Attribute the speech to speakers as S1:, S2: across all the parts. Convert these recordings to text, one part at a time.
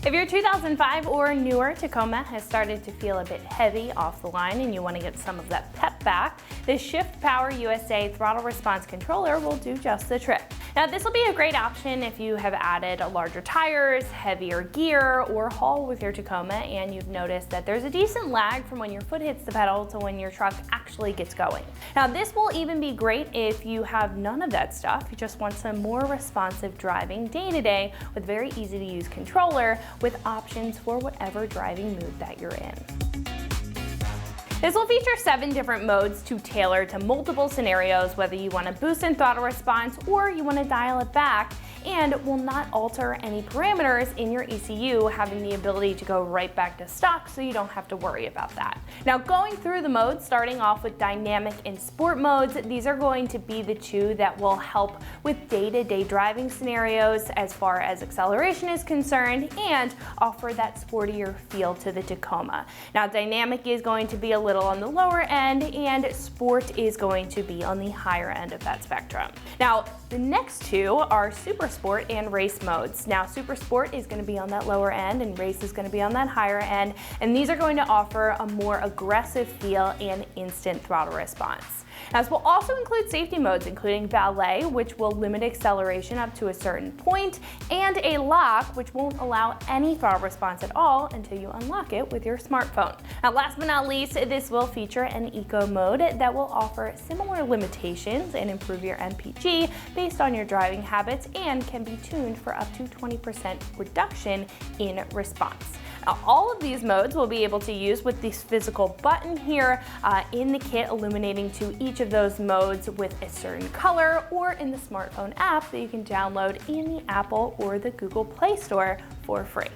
S1: If your 2005 or newer Tacoma has started to feel a bit heavy off the line and you want to get some of that pep back, the Shift Power USA throttle response controller will do just the trick. Now, this will be a great option if you have added larger tires, heavier gear, or haul with your Tacoma and you've noticed that there's a decent lag from when your foot hits the pedal to when your truck actually gets going. Now, this will even be great if you have none of that stuff. You just want some more responsive driving day to day with very easy to use controller with options for whatever driving mood that you're in. This will feature 7 different modes to tailor to multiple scenarios, whether you want to boost in throttle response or you want to dial it back, and will not alter any parameters in your ECU, having the ability to go right back to stock so you don't have to worry about that. Now, going through the modes, starting off with dynamic and sport modes, these are going to be the 2 that will help with day-to-day driving scenarios as far as acceleration is concerned and offer that sportier feel to the Tacoma. Now, dynamic is going to be a little on the lower end and sport is going to be on the higher end of that spectrum. Now, the next 2 are Super Sport and Race modes. Now, Super Sport is going to be on that lower end and Race is going to be on that higher end, and these are going to offer a more aggressive feel and instant throttle response. Now, this will also include safety modes, including Valet, which will limit acceleration up to a certain point, and a lock, which won't allow any throttle response at all until you unlock it with your smartphone. Now, last but not least, this will feature an Eco mode that will offer similar limitations and improve your MPG based on your driving habits and can be tuned for up to 20% reduction in response. Now, all of these modes will be able to use with this physical button here in the kit, illuminating to each of those modes with a certain color, or in the smartphone app that you can download in the Apple or the Google Play Store for free.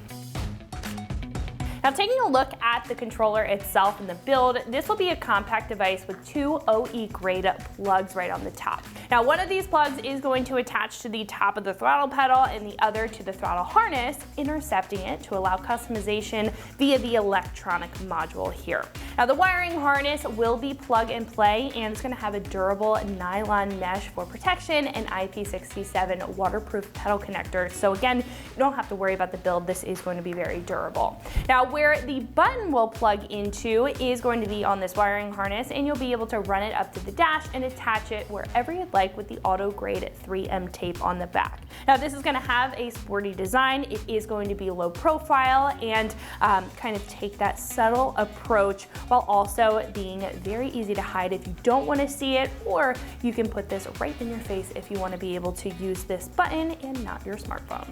S1: Now, taking a look at the controller itself and the build, this will be a compact device with 2 OE grade plugs right on the top. Now, one of these plugs is going to attach to the top of the throttle pedal and the other to the throttle harness, intercepting it to allow customization via the electronic module here. Now, the wiring harness will be plug and play, and it's going to have a durable nylon mesh for protection and IP67 waterproof pedal connector. So again, you don't have to worry about the build. This is going to be very durable. Now, where the button will plug into is going to be on this wiring harness, and you'll be able to run it up to the dash and attach it wherever you'd like with the auto grade 3M tape on the back. Now, this is going to have a sporty design. It is going to be low profile and kind of take that subtle approach while also being very easy to hide if you don't want to see it, or you can put this right in your face if you want to be able to use this button and not your smartphone.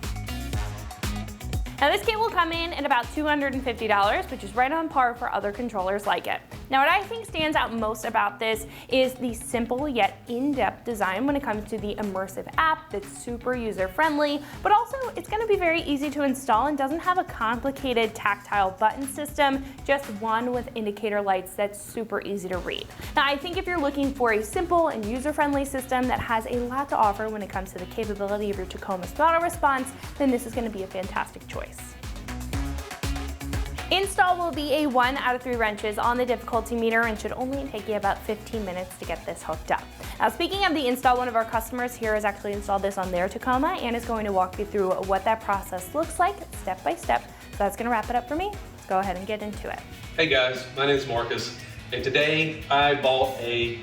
S1: Now, this kit will come in at about $250, which is right on par for other controllers like it. Now, what I think stands out most about this is the simple yet in-depth design when it comes to the immersive app that's super user-friendly, but also it's going to be very easy to install and doesn't have a complicated tactile button system, just one with indicator lights that's super easy to read. Now, I think if you're looking for a simple and user-friendly system that has a lot to offer when it comes to the capability of your Tacoma's throttle response, then this is going to be a fantastic choice. Install will be a 1 out of 3 wrenches on the difficulty meter and should only take you about 15 minutes to get this hooked up. Now, speaking of the install, one of our customers here has actually installed this on their Tacoma and is going to walk you through what that process looks like step by step. So that's going to wrap it up for me. Let's go ahead and get into it.
S2: Hey guys, my name is Marcus, and today I bought a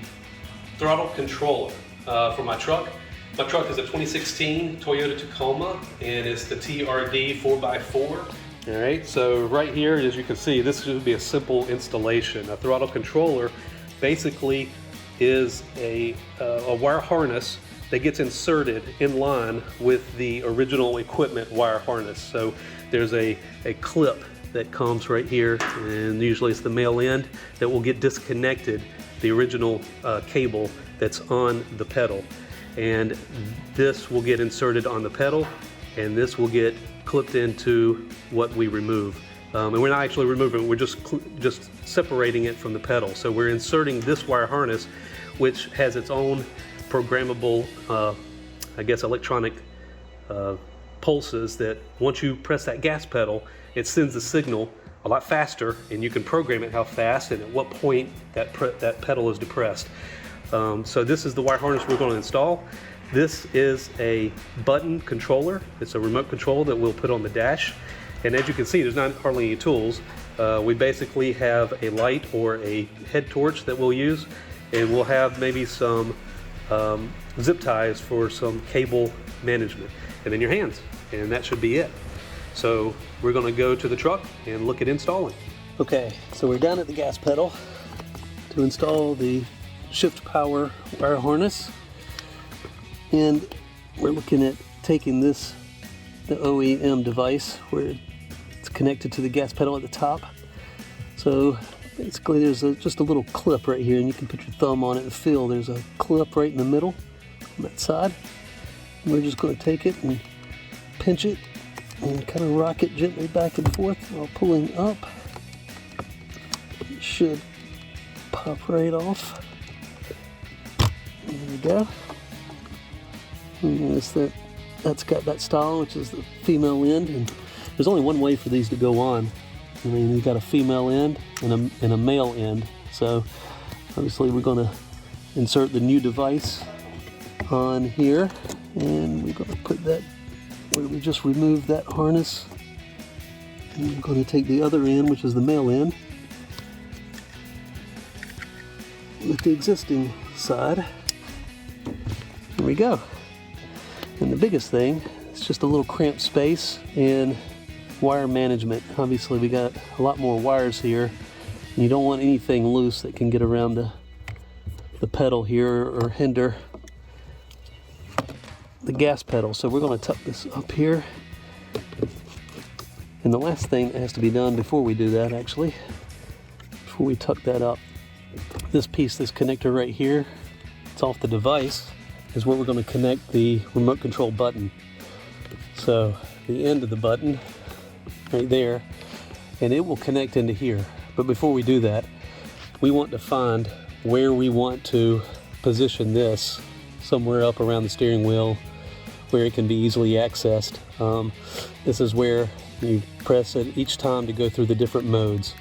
S2: throttle controller for my truck. My truck is a 2016 Toyota Tacoma, and it's the TRD 4x4. All right, so right here, as you can see, this should be a simple installation. A throttle controller basically is a wire harness that gets inserted in line with the original equipment wire harness. So there's a clip that comes right here, and usually it's the male end that will get disconnected, the original cable that's on the pedal. And this will get inserted on the pedal, and this will get clipped into what we remove. And we're not actually removing it, we're just separating it from the pedal. So we're inserting this wire harness, which has its own programmable, I guess, electronic pulses that once you press that gas pedal, it sends the signal a lot faster, and you can program it how fast and at what point that pedal is depressed. So this is the wire harness we're going to install. This is a button controller. It's a remote control that we'll put on the dash, And as you can see, there's not hardly any tools. We basically have a light or a head torch that we'll use, and we'll have maybe some zip ties for some cable management, and then your hands, and that should be it. So we're going to go to the truck and look at installing. Okay, so we're down at the gas pedal to install the shift power wire harness, and we're looking at taking the OEM device where it's connected to the gas pedal at the top. So basically there's just a little clip right here, and you can put your thumb on it and feel there's a clip right in the middle on that side. And we're just going to take it and pinch it and kind of rock it gently back and forth while pulling up. It should pop right off. There we go. And that's got that style, which is the female end, and there's only one way for these to go on. I mean, you've got a female end and a male end. So obviously we're going to insert the new device on here, and we're going to put that where we just removed that harness, and we're going to take the other end, which is the male end, with the existing side. There we go. And the biggest thing is just a little cramped space and wire management. Obviously we got a lot more wires here, and you don't want anything loose that can get around the pedal here or hinder the gas pedal. So we're going to tuck this up here. And the last thing that has to be done before we do that, actually, before we tuck that up, this piece, this connector right here, it's off the device, is where we're going to connect the remote control button. So the end of the button right there, and it will connect into here. But before we do that, we want to find where we want to position this, somewhere up around the steering wheel where it can be easily accessed. This is where you press it each time to go through the different modes.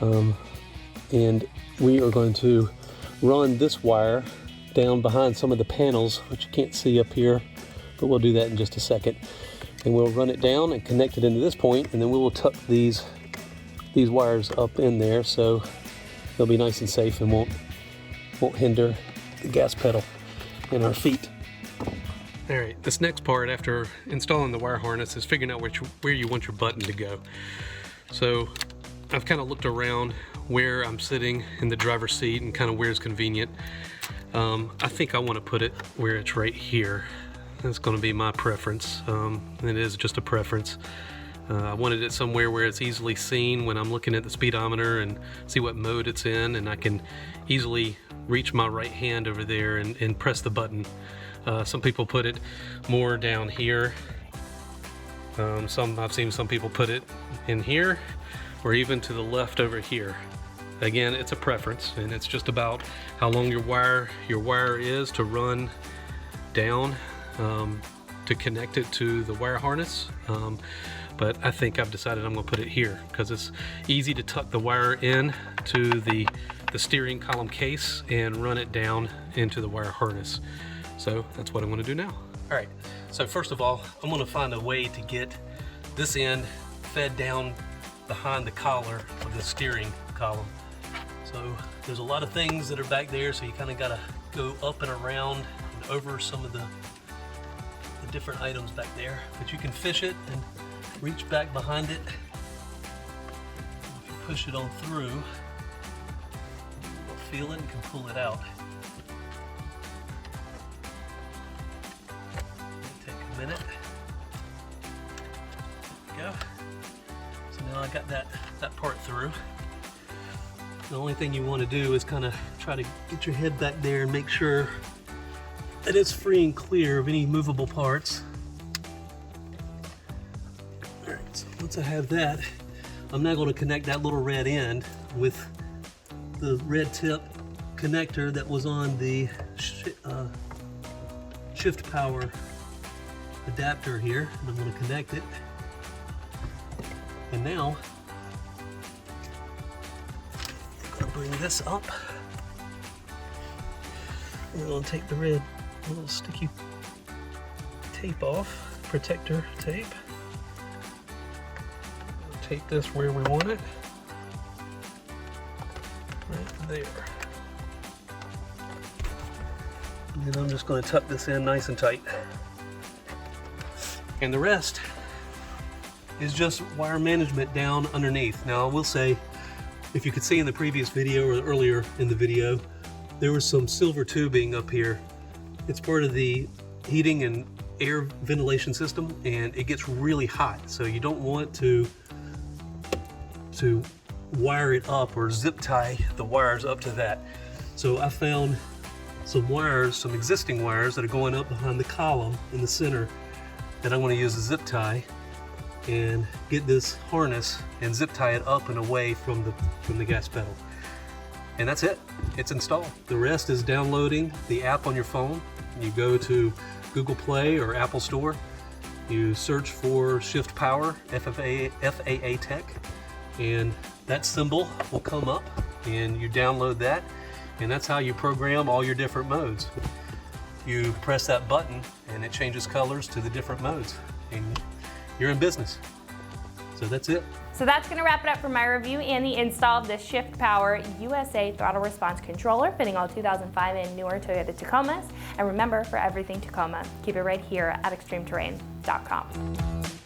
S2: And we are going to run this wire down behind some of the panels, which you can't see up here, but we'll do that in just a second. And we'll run it down and connect it into this point, and then we will tuck these wires up in there so they'll be nice and safe and won't hinder the gas pedal and our feet. All right, this next part after installing the wire harness is figuring out where you want your button to go. So I've kind of looked around where I'm sitting in the driver's seat and kind of where it's convenient. I think I want to put it where it's right here. That's going to be my preference. It is just a preference. I wanted it somewhere where it's easily seen when I'm looking at the speedometer and see what mode it's in, and I can easily reach my right hand over there and press the button. Some people put it more down here. I've seen some people put it in here, or even to the left over here. Again, it's a preference, and it's just about how long your wire is to run down to connect it to the wire harness. But I think I've decided I'm going to put it here because it's easy to tuck the wire in to the steering column case and run it down into the wire harness. So that's what I'm going to do now. All right, so first of all, I'm going to find a way to get this end fed down behind the collar of the steering column. So there's a lot of things that are back there, so you kind of got to go up and around and over some of the different items back there. But you can fish it and reach back behind it. If you push it on through, you'll feel it and can pull it out. Take a minute. There we go. So now I got that part through. The only thing you want to do is kind of try to get your head back there and make sure that it's free and clear of any movable parts. All right, so once I have that, I'm now going to connect that little red end with the red tip connector that was on the shift power adapter here, and I'm going to connect it. And now bring this up. I'm going to take the red little sticky tape off, protector tape. rotate this where we want it. Right there. And then I'm just going to tuck this in nice and tight. And the rest is just wire management down underneath. Now I will say, if you could see in the previous video or earlier in the video, there was some silver tubing up here. It's part of the heating and air ventilation system, and it gets really hot. So you don't want to wire it up or zip tie the wires up to that. So I found some wires, some existing wires that are going up behind the column in the center, that I'm going to use a zip tie and get this harness and zip tie it up and away from the gas pedal. And that's it. It's installed. The rest is downloading the app on your phone. You go to Google Play or Apple Store. You search for Shift Power FAA Tech, and that symbol will come up, and you download that, and that's how you program all your different modes. You press that button and it changes colors to the different modes, and you're in business. So that's it.
S1: So that's going to wrap it up for my review and the install of the Shift Power USA throttle response controller fitting all 2005 and newer Toyota Tacomas. And remember, for everything Tacoma, keep it right here at extremeterrain.com.